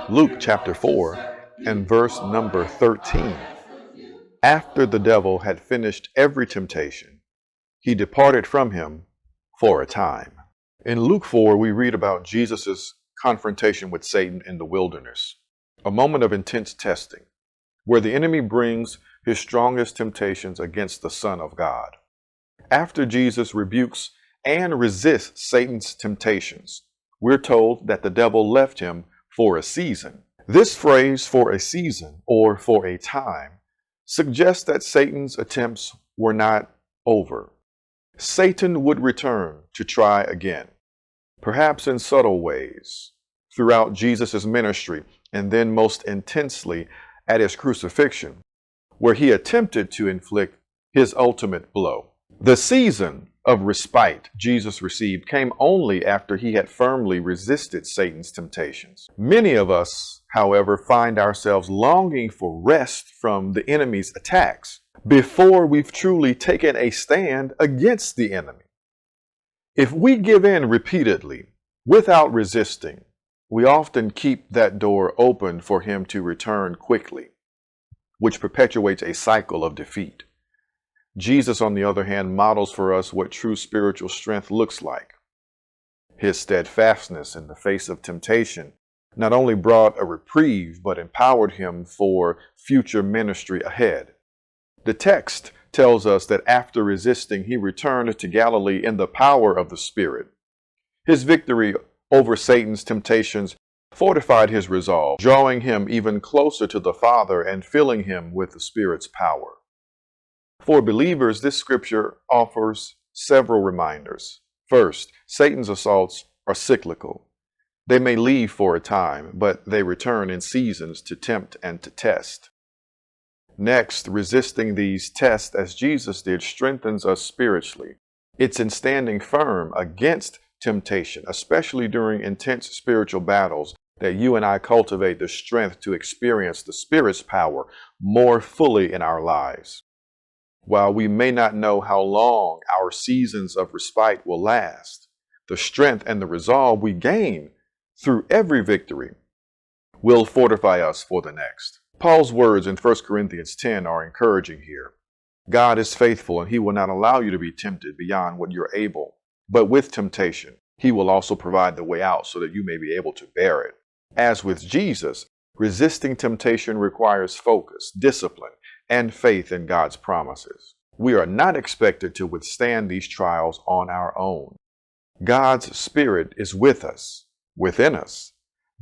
Luke chapter 4 and verse number 13. After the devil had finished every temptation, he departed from him for a time. In Luke 4, we read about Jesus' confrontation with Satan in the wilderness, a moment of intense testing, where the enemy brings his strongest temptations against the Son of God. After Jesus rebukes and resists Satan's temptations, we're told that the devil left him for a season. This phrase, for a season or for a time, suggests that Satan's attempts were not over. Satan would return to try again, perhaps in subtle ways, throughout Jesus' ministry, and then most intensely at his crucifixion, where he attempted to inflict his ultimate blow. The season of respite Jesus received came only after he had firmly resisted Satan's temptations. Many of us, however, find ourselves longing for rest from the enemy's attacks before we've truly taken a stand against the enemy. If we give in repeatedly without resisting, we often keep that door open for him to return quickly, which perpetuates a cycle of defeat. Jesus, on the other hand, models for us what true spiritual strength looks like. His steadfastness in the face of temptation not only brought a reprieve, but empowered him for future ministry ahead. The text tells us that after resisting, he returned to Galilee in the power of the Spirit. His victory over Satan's temptations fortified his resolve, drawing him even closer to the Father and filling him with the Spirit's power. For believers, this scripture offers several reminders. First, Satan's assaults are cyclical. They may leave for a time, but they return in seasons to tempt and to test. Next, resisting these tests as Jesus did strengthens us spiritually. It's in standing firm against temptation, especially during intense spiritual battles, that you and I cultivate the strength to experience the Spirit's power more fully in our lives. While we may not know how long our seasons of respite will last, the strength and the resolve we gain through every victory will fortify us for the next. Paul's words in 1 Corinthians 10 are encouraging here. God is faithful, and he will not allow you to be tempted beyond what you're able. But with temptation, he will also provide the way out so that you may be able to bear it. As with Jesus, resisting temptation requires focus, discipline, and faith in God's promises. We are not expected to withstand these trials on our own. God's Spirit is with us, within us,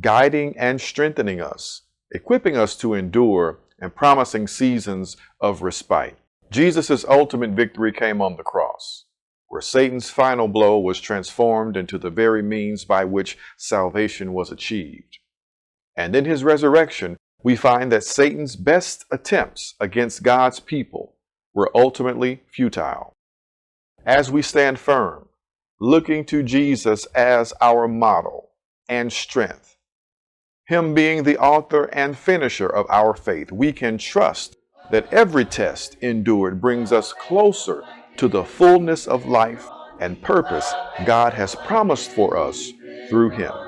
guiding and strengthening us, equipping us to endure and promising seasons of respite. Jesus' ultimate victory came on the cross, where Satan's final blow was transformed into the very means by which salvation was achieved. And in his resurrection, we find that Satan's best attempts against God's people were ultimately futile. As we stand firm, looking to Jesus as our model and strength, him being the author and finisher of our faith, we can trust that every test endured brings us closer to the fullness of life and purpose God has promised for us through him.